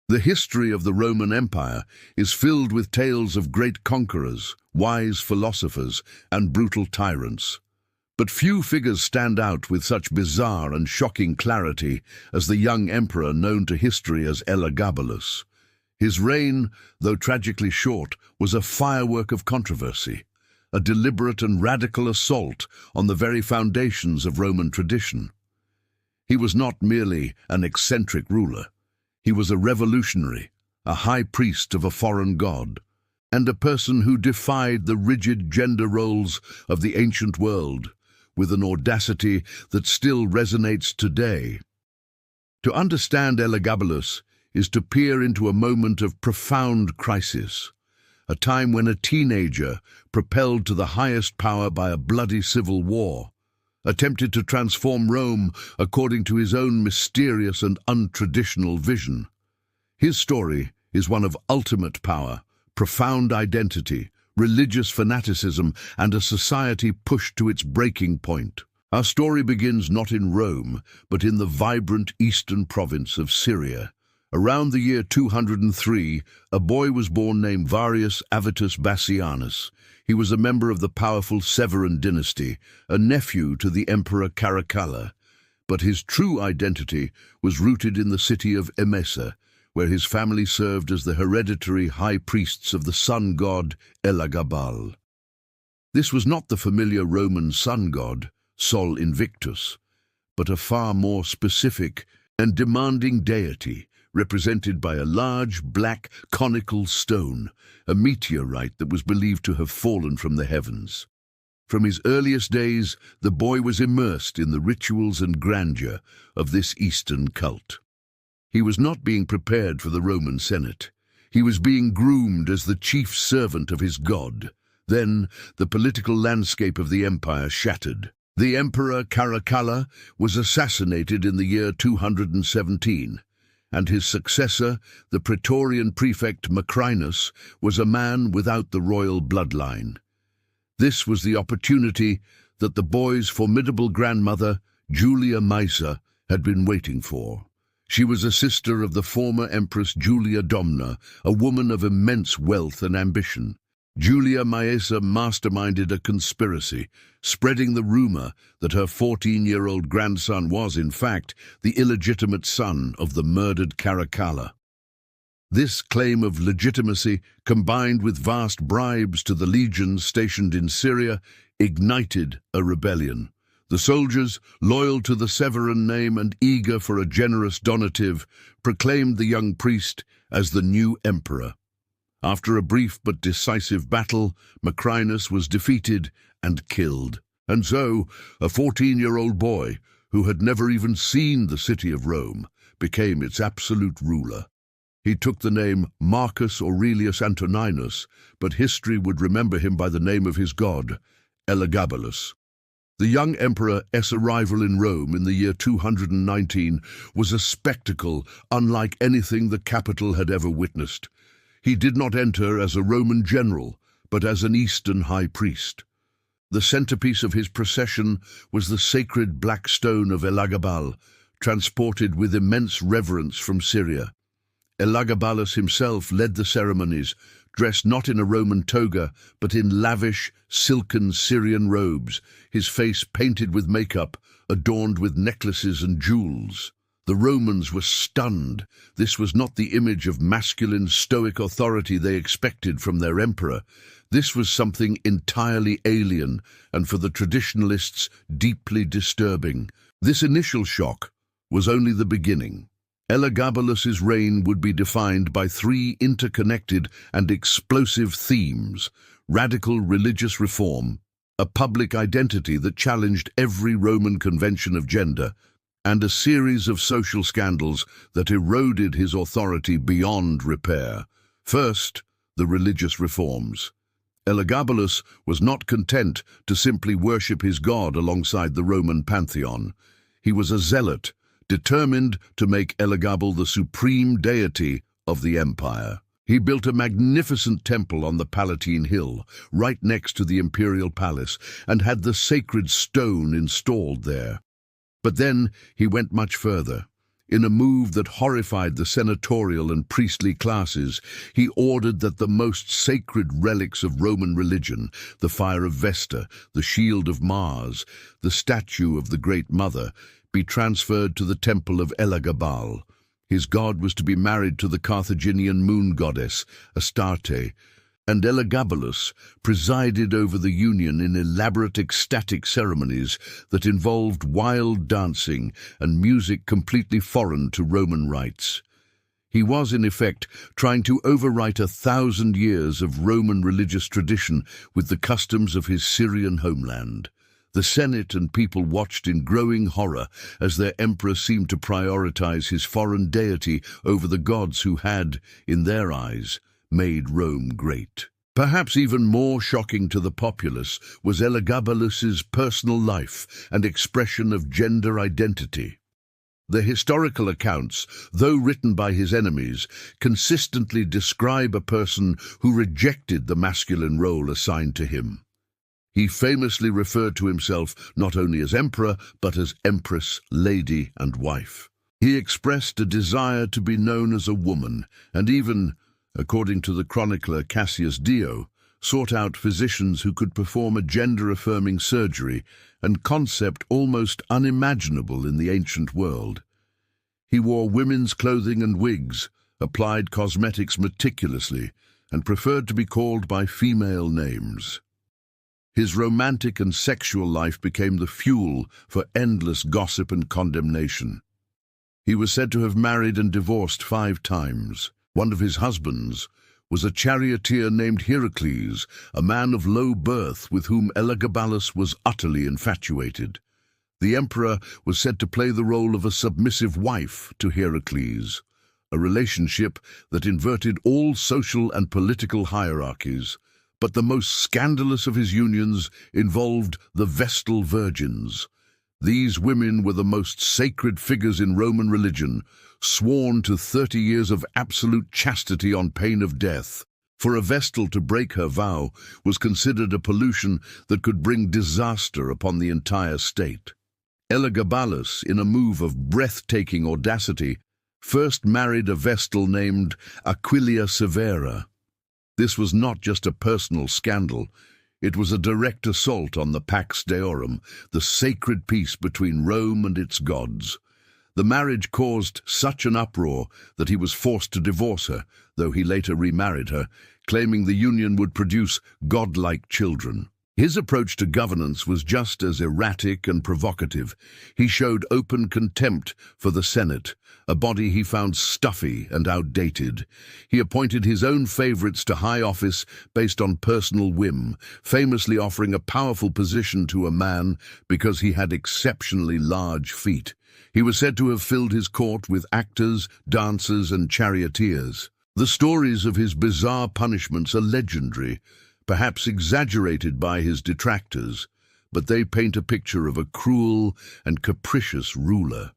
The history of the Roman Empire is filled with tales of great conquerors, wise philosophers, and brutal tyrants. But few figures stand out with such bizarre and shocking clarity as the young emperor known to history as Elagabalus. His reign, though tragically short, was a firework of controversy, a deliberate and radical assault on the very foundations of Roman tradition. He was not merely an eccentric ruler. He was a revolutionary, a high priest of a foreign god, and a person who defied the rigid gender roles of the ancient world with an audacity that still resonates today. To understand Elagabalus is to peer into a moment of profound crisis, a time when a teenager, propelled to the highest power by a bloody civil war, attempted to transform Rome according to his own mysterious and untraditional vision. His story is one of ultimate power, profound identity, religious fanaticism, and a society pushed to its breaking point. Our story begins not in Rome, but in the vibrant eastern province of Syria. Around the year 203, a boy was born named Varius Avitus Bassianus. He was a member of the powerful Severan dynasty, a nephew to the emperor Caracalla. But his true identity was rooted in the city of Emesa, where his family served as the hereditary high priests of the sun god Elagabalus. This was not the familiar Roman sun god, Sol Invictus, but a far more specific and demanding deity, represented by a large, black, conical stone, a meteorite that was believed to have fallen from the heavens. From his earliest days, the boy was immersed in the rituals and grandeur of this Eastern cult. He was not being prepared for the Roman Senate. He was being groomed as the chief servant of his god. Then, the political landscape of the empire shattered. The emperor Caracalla was assassinated in the year 217, and his successor, the Praetorian prefect Macrinus, was a man without the royal bloodline. This was the opportunity that the boy's formidable grandmother, Julia Maesa, had been waiting for. She was a sister of the former Empress Julia Domna, a woman of immense wealth and ambition. Julia Maesa masterminded a conspiracy, spreading the rumor that her 14-year-old grandson was, in fact, the illegitimate son of the murdered Caracalla. This claim of legitimacy, combined with vast bribes to the legions stationed in Syria, ignited a rebellion. The soldiers, loyal to the Severan name and eager for a generous donative, proclaimed the young priest as the new emperor. After a brief but decisive battle, Macrinus was defeated and killed. And so, a 14-year-old boy, who had never even seen the city of Rome, became its absolute ruler. He took the name Marcus Aurelius Antoninus, but history would remember him by the name of his god, Elagabalus. The young emperor's arrival in Rome in the year 219 was a spectacle unlike anything the capital had ever witnessed. He did not enter as a Roman general, but as an Eastern high priest. The centerpiece of his procession was the sacred black stone of Elagabalus, transported with immense reverence from Syria. Elagabalus himself led the ceremonies, dressed not in a Roman toga, but in lavish, silken Syrian robes, his face painted with makeup, adorned with necklaces and jewels. The Romans were stunned. This was not the image of masculine, stoic authority they expected from their emperor. This was something entirely alien, and for the traditionalists, deeply disturbing. This initial shock was only the beginning. Elagabalus's reign would be defined by three interconnected and explosive themes: radical religious reform, a public identity that challenged every Roman convention of gender, and a series of social scandals that eroded his authority beyond repair. First, the religious reforms. Elagabalus was not content to simply worship his god alongside the Roman pantheon. He was a zealot, determined to make Elagabalus the supreme deity of the empire. He built a magnificent temple on the Palatine Hill, right next to the imperial palace, and had the sacred stone installed there. But then he went much further. In a move that horrified the senatorial and priestly classes, he ordered that the most sacred relics of Roman religion, the fire of Vesta, the shield of Mars, the statue of the Great Mother, be transferred to the temple of Elagabalus. His god was to be married to the Carthaginian moon goddess, Astarte, and Elagabalus presided over the union in elaborate ecstatic ceremonies that involved wild dancing and music completely foreign to Roman rites. He was, in effect, trying to overwrite 1,000 years of Roman religious tradition with the customs of his Syrian homeland. The Senate and people watched in growing horror as their emperor seemed to prioritize his foreign deity over the gods who had, in their eyes, made Rome great. Perhaps even more shocking to the populace was Elagabalus's personal life and expression of gender identity. The historical accounts, though written by his enemies, consistently describe a person who rejected the masculine role assigned to him. He famously referred to himself not only as emperor, but as empress, lady, and wife. He expressed a desire to be known as a woman, and even, according to the chronicler Cassius Dio, sought out physicians who could perform a gender-affirming surgery, and concept almost unimaginable in the ancient world. He wore women's clothing and wigs, applied cosmetics meticulously, and preferred to be called by female names. His romantic and sexual life became the fuel for endless gossip and condemnation. He was said to have married and divorced 5 times. One of his husbands was a charioteer named Heracles, a man of low birth with whom Elagabalus was utterly infatuated. The emperor was said to play the role of a submissive wife to Heracles, a relationship that inverted all social and political hierarchies. But the most scandalous of his unions involved the Vestal Virgins. These women were the most sacred figures in Roman religion, sworn to 30 years of absolute chastity on pain of death. For a Vestal to break her vow was considered a pollution that could bring disaster upon the entire state. Elagabalus, in a move of breathtaking audacity, first married a Vestal named Aquilia Severa. This was not just a personal scandal. It was a direct assault on the Pax Deorum, the sacred peace between Rome and its gods. The marriage caused such an uproar that he was forced to divorce her, though he later remarried her, claiming the union would produce godlike children. His approach to governance was just as erratic and provocative. He showed open contempt for the Senate, a body he found stuffy and outdated. He appointed his own favorites to high office based on personal whim, famously offering a powerful position to a man because he had exceptionally large feet. He was said to have filled his court with actors, dancers, and charioteers. The stories of his bizarre punishments are legendary, perhaps exaggerated by his detractors, but they paint a picture of a cruel and capricious ruler.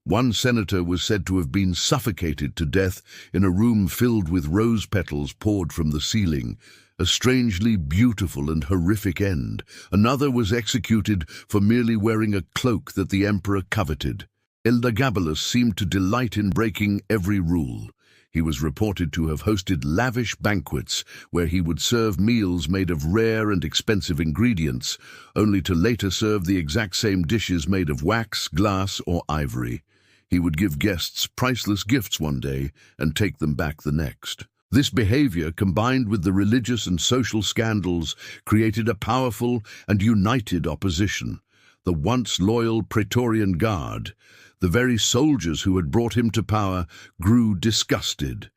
One senator was said to have been suffocated to death in a room filled with rose petals poured from the ceiling, a strangely beautiful and horrific end. Another was executed for merely wearing a cloak that the emperor coveted. Elagabalus seemed to delight in breaking every rule. He was reported to have hosted lavish banquets where he would serve meals made of rare and expensive ingredients, only to later serve the exact same dishes made of wax, glass, or ivory. He would give guests priceless gifts one day and take them back the next. This behavior, combined with the religious and social scandals, created a powerful and united opposition. The once loyal Praetorian Guard, the very soldiers who had brought him to power, grew disgusted.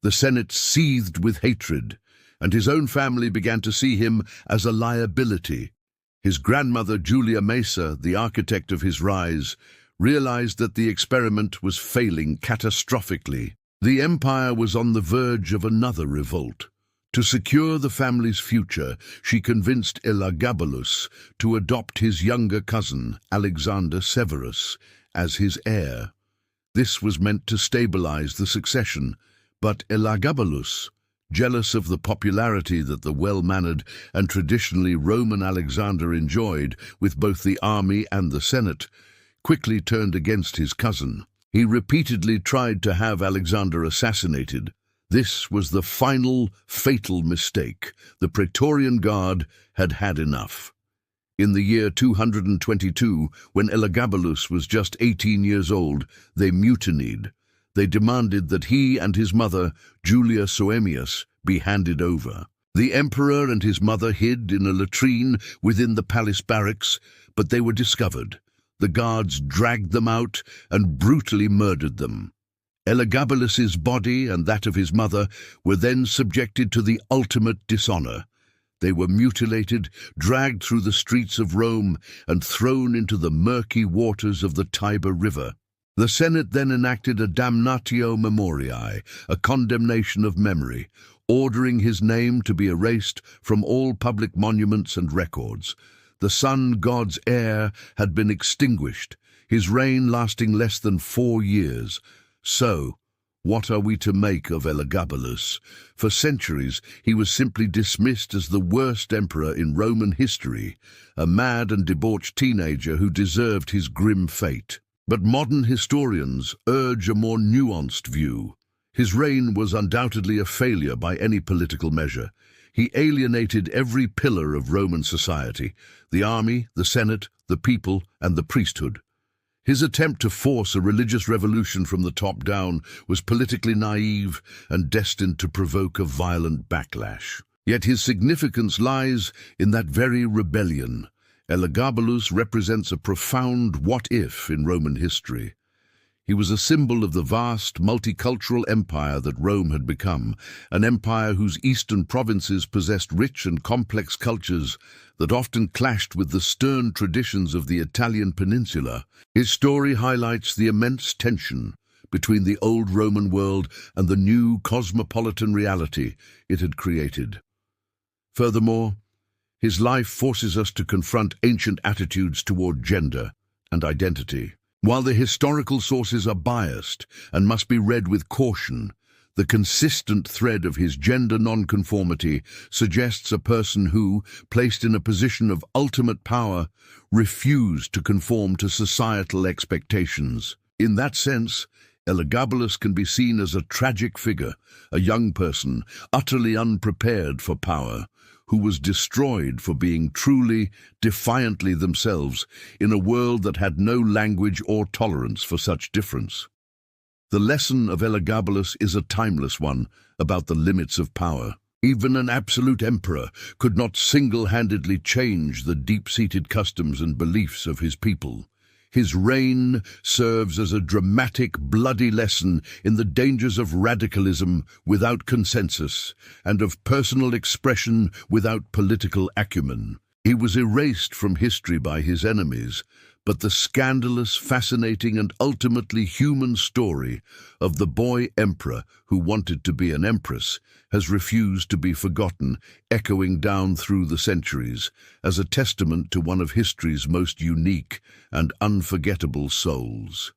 The Senate seethed with hatred, and his own family began to see him as a liability. His grandmother, Julia Maesa, the architect of his rise, realized that the experiment was failing catastrophically. The empire was on the verge of another revolt. To secure the family's future, she convinced Elagabalus to adopt his younger cousin, Alexander Severus, as his heir. This was meant to stabilize the succession, but Elagabalus, jealous of the popularity that the well-mannered and traditionally Roman Alexander enjoyed with both the army and the Senate, quickly turned against his cousin. He repeatedly tried to have Alexander assassinated. This was the final, fatal mistake. The Praetorian Guard had had enough. In the year 222, when Elagabalus was just 18 years old, they mutinied. They demanded that he and his mother, Julia Soaemius, be handed over. The emperor and his mother hid in a latrine within the palace barracks, but they were discovered. The guards dragged them out and brutally murdered them. Elagabalus's body and that of his mother were then subjected to the ultimate dishonor. They were mutilated, dragged through the streets of Rome, and thrown into the murky waters of the Tiber River. The Senate then enacted a damnatio memoriae, a condemnation of memory, ordering his name to be erased from all public monuments and records. The sun god's heir had been extinguished, his reign lasting less than 4 years. So, what are we to make of Elagabalus? For centuries, he was simply dismissed as the worst emperor in Roman history, a mad and debauched teenager who deserved his grim fate. But modern historians urge a more nuanced view. His reign was undoubtedly a failure by any political measure. He alienated every pillar of Roman society: the army, the Senate, the people, and the priesthood. His attempt to force a religious revolution from the top down was politically naive and destined to provoke a violent backlash. Yet his significance lies in that very rebellion. Elagabalus represents a profound what-if in Roman history. He was a symbol of the vast, multicultural empire that Rome had become, an empire whose eastern provinces possessed rich and complex cultures that often clashed with the stern traditions of the Italian peninsula. His story highlights the immense tension between the old Roman world and the new cosmopolitan reality it had created. Furthermore, his life forces us to confront ancient attitudes toward gender and identity. While the historical sources are biased and must be read with caution, the consistent thread of his gender nonconformity suggests a person who, placed in a position of ultimate power, refused to conform to societal expectations. In that sense, Elagabalus can be seen as a tragic figure, a young person utterly unprepared for power, who was destroyed for being truly, defiantly themselves in a world that had no language or tolerance for such difference. The lesson of Elagabalus is a timeless one about the limits of power. Even an absolute emperor could not single-handedly change the deep-seated customs and beliefs of his people. His reign serves as a dramatic, bloody lesson in the dangers of radicalism without consensus and of personal expression without political acumen. He was erased from history by his enemies, but the scandalous, fascinating, and ultimately human story of the boy emperor who wanted to be an empress has refused to be forgotten, echoing down through the centuries as a testament to one of history's most unique and unforgettable souls.